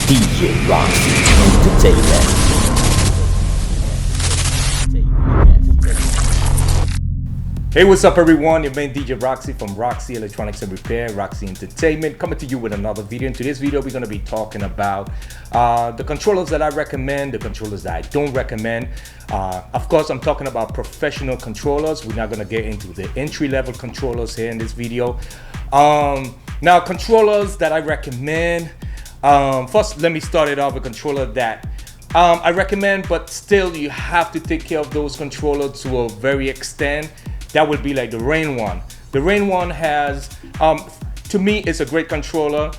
DJ Roxy Entertainment. Hey, what's up everyone? Your main DJ Roxy from Roxy Electronics and Repair, Roxy Entertainment, coming to you with another video. In today's video, we're going to be talking about the controllers that I recommend, the controllers that I don't recommend. Of course, I'm talking about professional controllers. We're not going to get into the entry-level controllers here in this video. Now, controllers that I recommend. First, let me start it off with a controller that I recommend, but still you have to take care of those controllers to a very extent. That would be like the Rain One. The Rain One has, to me, it's a great controller.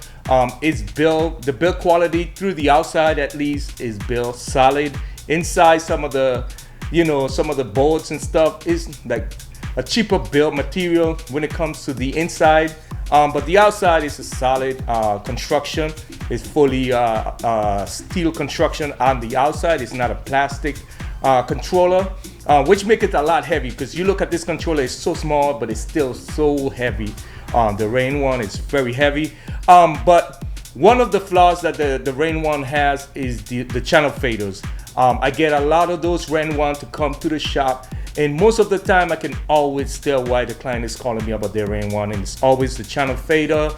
It's built, the build quality through the outside at least is built solid. Inside, some of the, some of the boards and stuff is like a cheaper build material when it comes to the inside. But the outside is a solid construction. It's fully steel construction on the outside. It's not a plastic controller, which makes it a lot heavy, because you look at this controller, it's so small, but it's still so heavy. The Rain One is very heavy. But one of the flaws that the Rain One has is the channel faders. I get a lot of those Rain One to come to the shop, and most of the time I can always tell why the client is calling me about their Rain One, and it's always the channel fader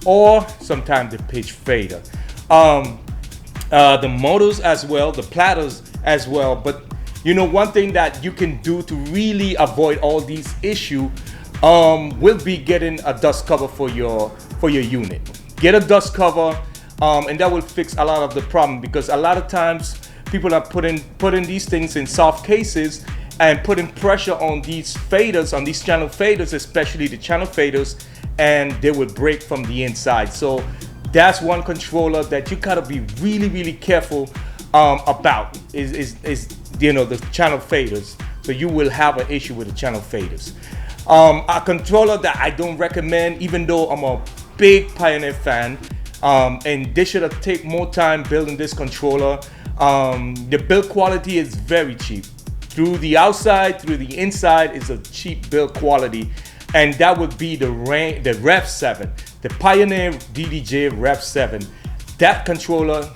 or sometimes the pitch fader. The motors as well, the platters as well. But one thing that you can do to really avoid all these issues will be getting a dust cover for your unit. Get a dust cover, and that will fix a lot of the problem, because a lot of times people are putting these things in soft cases and putting pressure on these faders, on these channel faders, especially the channel faders, and they will break from the inside. So that's one controller that you gotta be really careful about is the channel faders. So you will have an issue with the channel faders. A controller that I don't recommend, even though I'm a big Pioneer fan, and they should have taken more time building this controller. The build quality is very cheap. Through the outside, through the inside is a cheap build quality, and that would be the Rev 7, the Pioneer DDJ Rev 7. That controller,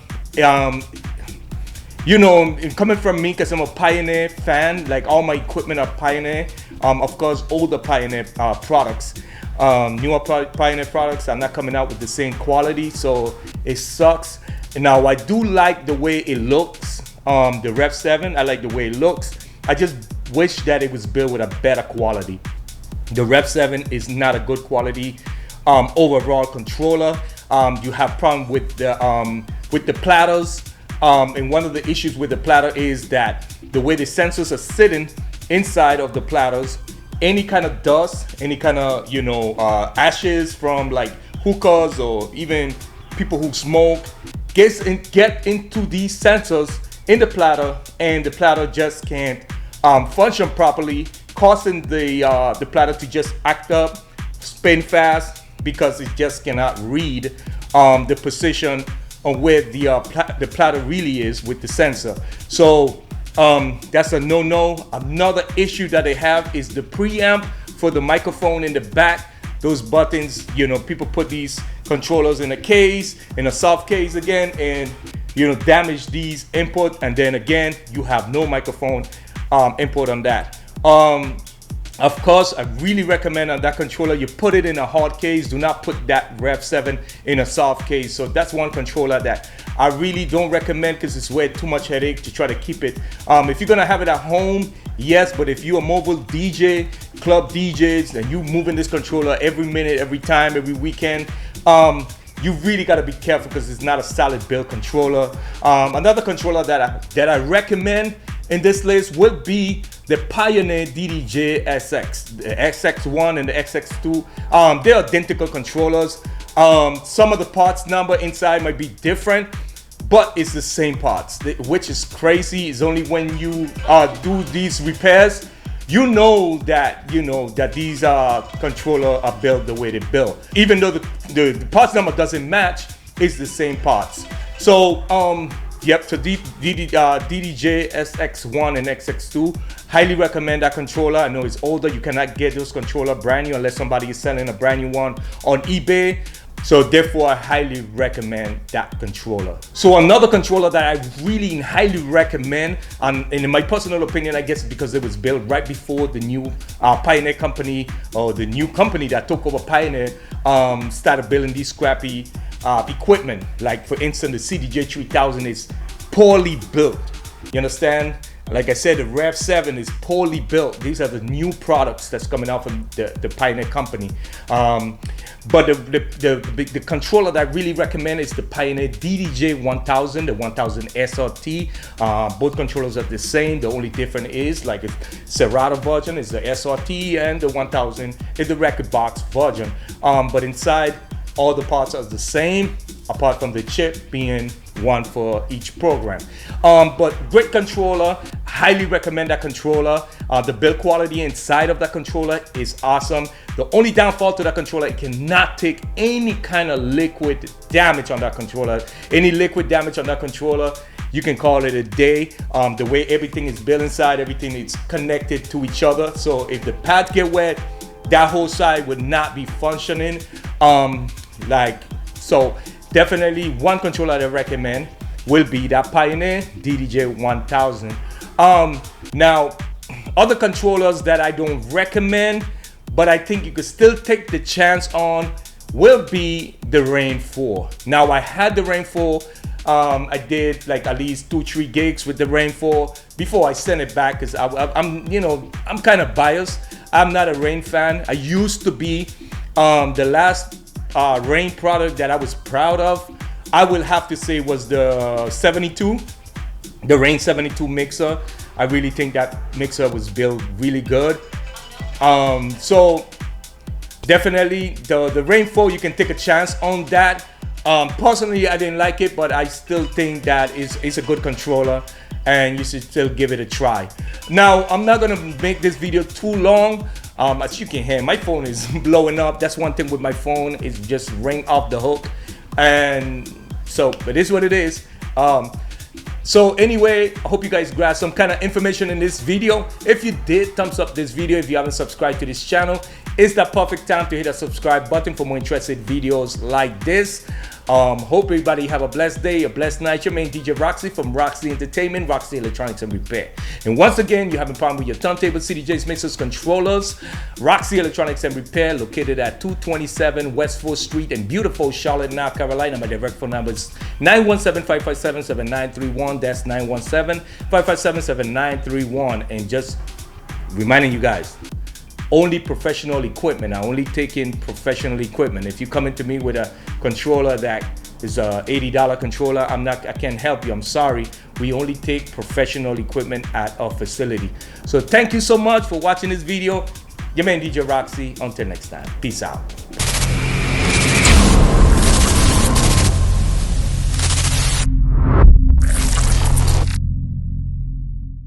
coming from me, because I'm a Pioneer fan, like all my equipment are Pioneer. Of course, older Pioneer products. Newer Pioneer products are not coming out with the same quality, so it sucks. Now, I do like the way it looks. The Rev 7, I like the way it looks. I just wish that it was built with a better quality. The Rev 7 is not a good quality overall controller. You have problem with the platters, and one of the issues with the platter is that the way the sensors are sitting inside of the platters, any kind of dust, any kind of ashes from like hookahs or even people who smoke get into these sensors in the platter, and the platter just can't function properly, causing the platter to just act up, spin fast, because it just cannot read the position on where the platter really is with the sensor. So that's a no-no. Another issue that they have is the preamp for the microphone in the back. Those buttons, people put these controllers in a case, in a soft case again, and damage these input, and then again you have no microphone input on that. Of course, I really recommend on that controller you put it in a hard case. Do not put that Rev 7 in a soft case. So that's one controller that I really don't recommend, because it's way too much headache to try to keep it. If you're gonna have it at home, yes, but if you're a mobile DJ, club DJs, and you moving this controller every minute, every time, every weekend, you really got to be careful, because it's not a solid build controller. Another controller that I recommend in this list would be the Pioneer DDJ SX, the XX1 and the XX2. They're identical controllers. Some of the parts number inside might be different, but it's the same parts, which is crazy. It's only when you do these repairs that these controllers are built the way they built. Even though the parts number doesn't match, it's the same parts. So yep, so DDJ SX1 and XX2, highly recommend that controller. I know it's older, you cannot get those controller brand new unless somebody is selling a brand new one on eBay. So therefore, I highly recommend that controller. So another controller that I really highly recommend, and in my personal opinion, I guess because it was built right before the new Pioneer company, or the new company that took over Pioneer, started building these scrappy equipment. Like for instance, the CDJ 3000 is poorly built. You understand? Like I said, the Rev 7 is poorly built. These are the new products that's coming out from the Pioneer company. But the controller that I really recommend is the Pioneer DDJ 1000, the 1000 SRT. Both controllers are the same. The only difference is, like, the Serato version is the SRT, and the 1000 is the record box version. But inside, all the parts are the same, apart from the chip being one for each program. But great controller, highly recommend that controller. The build quality inside of that controller is awesome. The only downfall to that controller, it cannot take any kind of liquid damage on that controller. Any liquid damage on that controller, you can call it a day. The way everything is built inside, everything is connected to each other. So if the pads get wet, that whole side would not be functioning. So definitely one controller that I recommend will be that Pioneer DDJ 1000. Now, other controllers that I don't recommend, but I think you could still take the chance on, will be the Rain 4. Now, I had the Rain 4. I did like at least 2-3 gigs with the Rain 4 before I sent it back, because I'm kind of biased. I'm not a Rain fan. I used to be. The last Rain product that I was proud of, I will have to say, was the 72, the Rain 72 mixer. I really think that mixer was built really good. So definitely the Rain 4, you can take a chance on that. Personally, I didn't like it, but I still think that it's a good controller, and you should still give it a try. Now, I'm not gonna make this video too long. As you can hear, my phone is blowing up. That's one thing with my phone, is just ring off the hook. And so, but it is what it is. So anyway, I hope you guys grabbed some kind of information in this video. If you did, thumbs up this video. If you haven't subscribed to this channel, it's the perfect time to hit that subscribe button for more interesting videos like this. Hope everybody have a blessed day, a blessed night. Your main DJ Roxy from Roxy Entertainment, Roxy Electronics and Repair. And once again, you having a problem with your turntable, CDJs, mixers, controllers, Roxy Electronics and Repair, located at 227 West 4th Street in beautiful Charlotte, North Carolina. My direct phone number is 917-557-7931. That's 917-557-7931. And just reminding you guys, only professional equipment. I only take in professional equipment. If you come into me with a controller that is a $80 controller, I can't help you. I'm sorry. We only take professional equipment at our facility. So thank you so much for watching this video. Your man DJ Roxy. Until next time. Peace out.